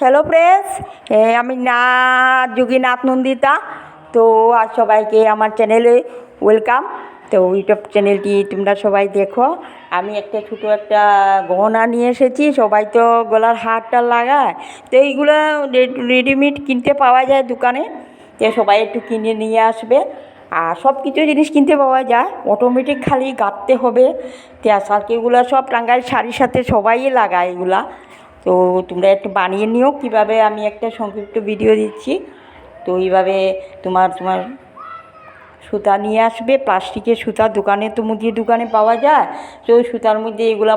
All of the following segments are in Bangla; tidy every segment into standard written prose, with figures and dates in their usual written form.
হ্যালো ফ্রেন্ডস, আমি যোগীনাথ নন্দিতা। তো আর সবাইকে আমার চ্যানেলে ওয়েলকাম। তো ইউটিউব চ্যানেলটি তোমরা সবাই দেখো। আমি ছোটো একটা গহনা নিয়ে এসেছি। সবাই তো গলার হারটা লাগায়, তো এইগুলো রেডিমেড কিনতে পাওয়া যায় দোকানে। তো সবাই একটু কিনে নিয়ে আসবে। আর সব কিছু জিনিস কিনতে পাওয়া যায়, অটোমেটিক খালি গাঁথতে হবে। সার্কেলগুলো সব টাঙ্গাইল শাড়ির সাথে সবাই লাগায় এগুলা। তো তোমরা একটু বানিয়ে নিও। কীভাবে আমি একটা সংক্ষিপ্ত ভিডিও দিচ্ছি। তো এইভাবে তোমার সুতা নিয়ে আসবে, প্লাস্টিকের সুতা দোকানে, তো মুদির দোকানে পাওয়া যায়। তো ওই সুতার মধ্যে এগুলা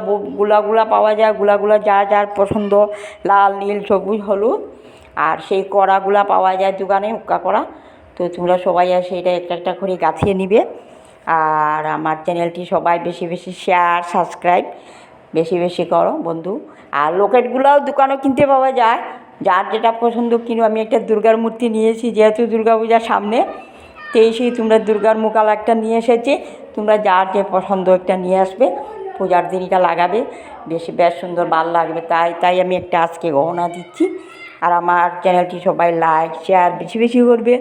গুলা পাওয়া যায়। গুলা যার পছন্দ, লাল, নীল, সবুজ, হলুদ। আর সেই কড়াগুলা পাওয়া যায় দোকানে, হুক্কা করা। তো তোমরা সবাই এসে এটা একটা করে গাঁথিয়ে নিবে। আর আমার চ্যানেলটি সবাই বেশি বেশি শেয়ার, সাবস্ক্রাইব বেশি করো বন্ধু। আর লকেটগুলোও দোকানেও কিনতে পাওয়া যায়, যার যেটা পছন্দ কিনো। আমি একটা দুর্গার মূর্তি নিয়েছি, যেহেতু দুর্গা পূজার সামনে। তো সেই তোমরা দুর্গার মুকাল একটা নিয়ে এসেছি। তোমরা যার যে পছন্দ একটা নিয়ে আসবে, পূজার দিনটা লাগাবে, বেশ সুন্দর ভালো লাগবে। তাই আমি একটা আজকে গহনা দিচ্ছি। আর আমার চ্যানেলটি সবাই লাইক, শেয়ার বেশি করবে।